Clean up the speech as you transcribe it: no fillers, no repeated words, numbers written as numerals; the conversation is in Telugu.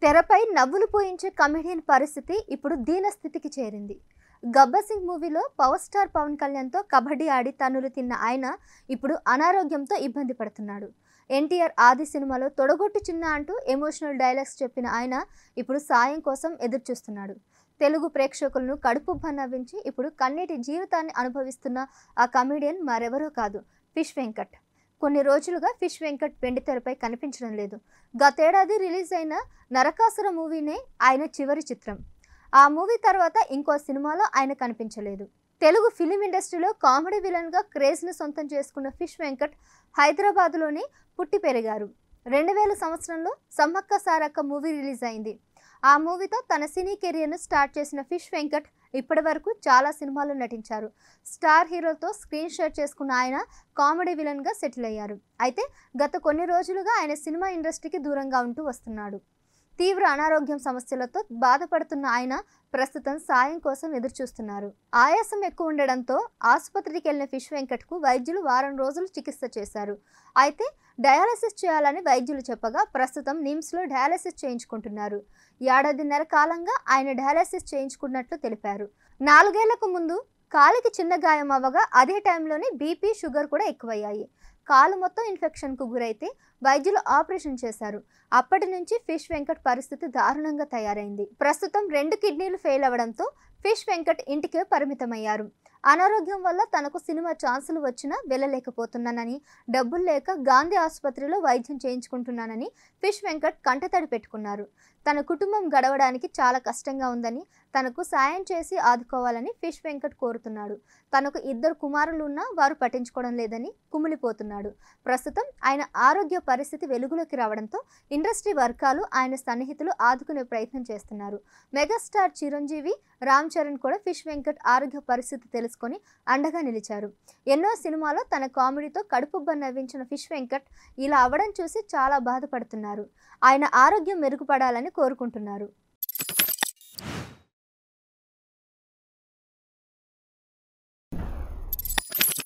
తెరపై నవ్వులు పోయించే కమెడియన్ పరిస్థితి ఇప్పుడు దీనస్థితికి చేరింది. గబ్బర్ సింగ్ మూవీలో పవర్ స్టార్ పవన్ కళ్యాణ్తో కబడ్డీ ఆడి తన్నులు తిన్న ఆయన ఇప్పుడు అనారోగ్యంతో ఇబ్బంది పడుతున్నాడు. ఎన్టీఆర్ ఆది సినిమాలో తొడగొట్టు చిన్న అంటూ ఎమోషనల్ డైలాగ్స్ చెప్పిన ఆయన ఇప్పుడు సాయం కోసం ఎదురుచూస్తున్నాడు. తెలుగు ప్రేక్షకులను కడుపుబ్బ నవ్వించి ఇప్పుడు కన్నీటి జీవితాన్ని అనుభవిస్తున్న ఆ కమెడియన్ మరెవరో కాదు, ఫిష్ వెంకట్. కొన్ని రోజులుగా ఫిష్ వెంకట్ వెండితెరపై కనిపించడం లేదు. గతేడాది రిలీజ్ అయిన నరకాసుర మూవీనే ఆయన చివరి చిత్రం. ఆ మూవీ తర్వాత ఇంకో సినిమాలో ఆయన కనిపించలేదు. తెలుగు ఫిలిం ఇండస్ట్రీలో కామెడీ విలన్గా క్రేజ్ను సొంతం చేసుకున్న ఫిష్ వెంకట్ హైదరాబాద్లోనే పుట్టి పెరిగారు. 2000 సంవత్సరంలో సమ్మక్క సారక్క మూవీ రిలీజ్ అయింది. ఆ మూవీతో తన సినీ కెరియర్ను స్టార్ట్ చేసిన ఫిష్ వెంకట్ ఇప్పటి వరకు చాలా సినిమాల్లో నటించారు. స్టార్ హీరోలతో స్క్రీన్ షేర్ చేసుకున్న ఆయన కామెడీ విలన్గా సెటిల్ అయ్యారు. అయితే గత కొన్ని రోజులుగా ఆయన సినిమా ఇండస్ట్రీకి దూరంగా ఉంటూ వస్తున్నాడు. తీవ్ర అనారోగ్యం సమస్యలతో బాధపడుతున్న ఆయన ప్రస్తుతం సాయం కోసం ఎదురుచూస్తున్నారు. ఆయాసం ఎక్కువ ఉండడంతో ఆసుపత్రికి వెళ్లిన ఫిష్ వెంకట్కు వైద్యులు వారం రోజులు చికిత్స చేశారు. అయితే డయాలసిస్ చేయాలని వైద్యులు చెప్పగా ప్రస్తుతం నిమ్స్లో డయాలసిస్ చేయించుకుంటున్నారు. ఏడాదిన్నర కాలంగా ఆయన డయాలసిస్ చేయించుకున్నట్లు తెలిపారు. 4 ఏళ్లకు ముందు కాలికి చిన్న గాయం అవ్వగా అదే టైంలోనే బీపీ, షుగర్ కూడా ఎక్కువయ్యాయి. కాలు మొత్తం ఇన్ఫెక్షన్కు గురైతే వైద్యులు ఆపరేషన్ చేశారు. అప్పటి నుంచి ఫిష్ వెంకట్ పరిస్థితి దారుణంగా తయారైంది. ప్రస్తుతం 2 కిడ్నీలు ఫెయిల్ అవ్వడంతో ఫిష్ వెంకట్ ఇంటికే పరిమితమయ్యారు. అనారోగ్యం వల్ల తనకు సినిమా ఛాన్సులు వచ్చినా వెళ్ళలేకపోతున్నానని, డబ్బులు లేక గాంధీ ఆసుపత్రిలో వైద్యం చేయించుకుంటున్నానని ఫిష్ వెంకట్ కంటతడి పెట్టుకున్నారు. తన కుటుంబం గడవడానికి చాలా కష్టంగా ఉందని, తనకు సాయం చేసి ఆదుకోవాలని ఫిష్ వెంకట్ కోరుతున్నాడు. తనకు 2 కుమారులు ఉన్నా వారు పట్టించుకోవడం లేదని కుమిలిపోతున్నాడు. ప్రస్తుతం ఆయన ఆరోగ్య పరిస్థితి వెలుగులోకి రావడంతో ఇండస్ట్రీ వర్గాలు, ఆయన సన్నిహితులు ఆదుకునే ప్రయత్నం చేస్తున్నారు. మెగాస్టార్ చిరంజీవి, రామ్ చరణ్ కూడా ఫిష్ వెంకట్ ఆరోగ్య పరిస్థితి తెలుసుకొని అండగా నిలిచారు. ఎన్నో సినిమాలో తన కామెడీతో కడుపుబ్బ నవ్వించిన ఫిష్ వెంకట్ ఇలా అవ్వడం చూసి చాలా బాధపడుతున్నారు. ఆయన ఆరోగ్యం మెరుగుపడాలని కోరుకుంటున్నారు.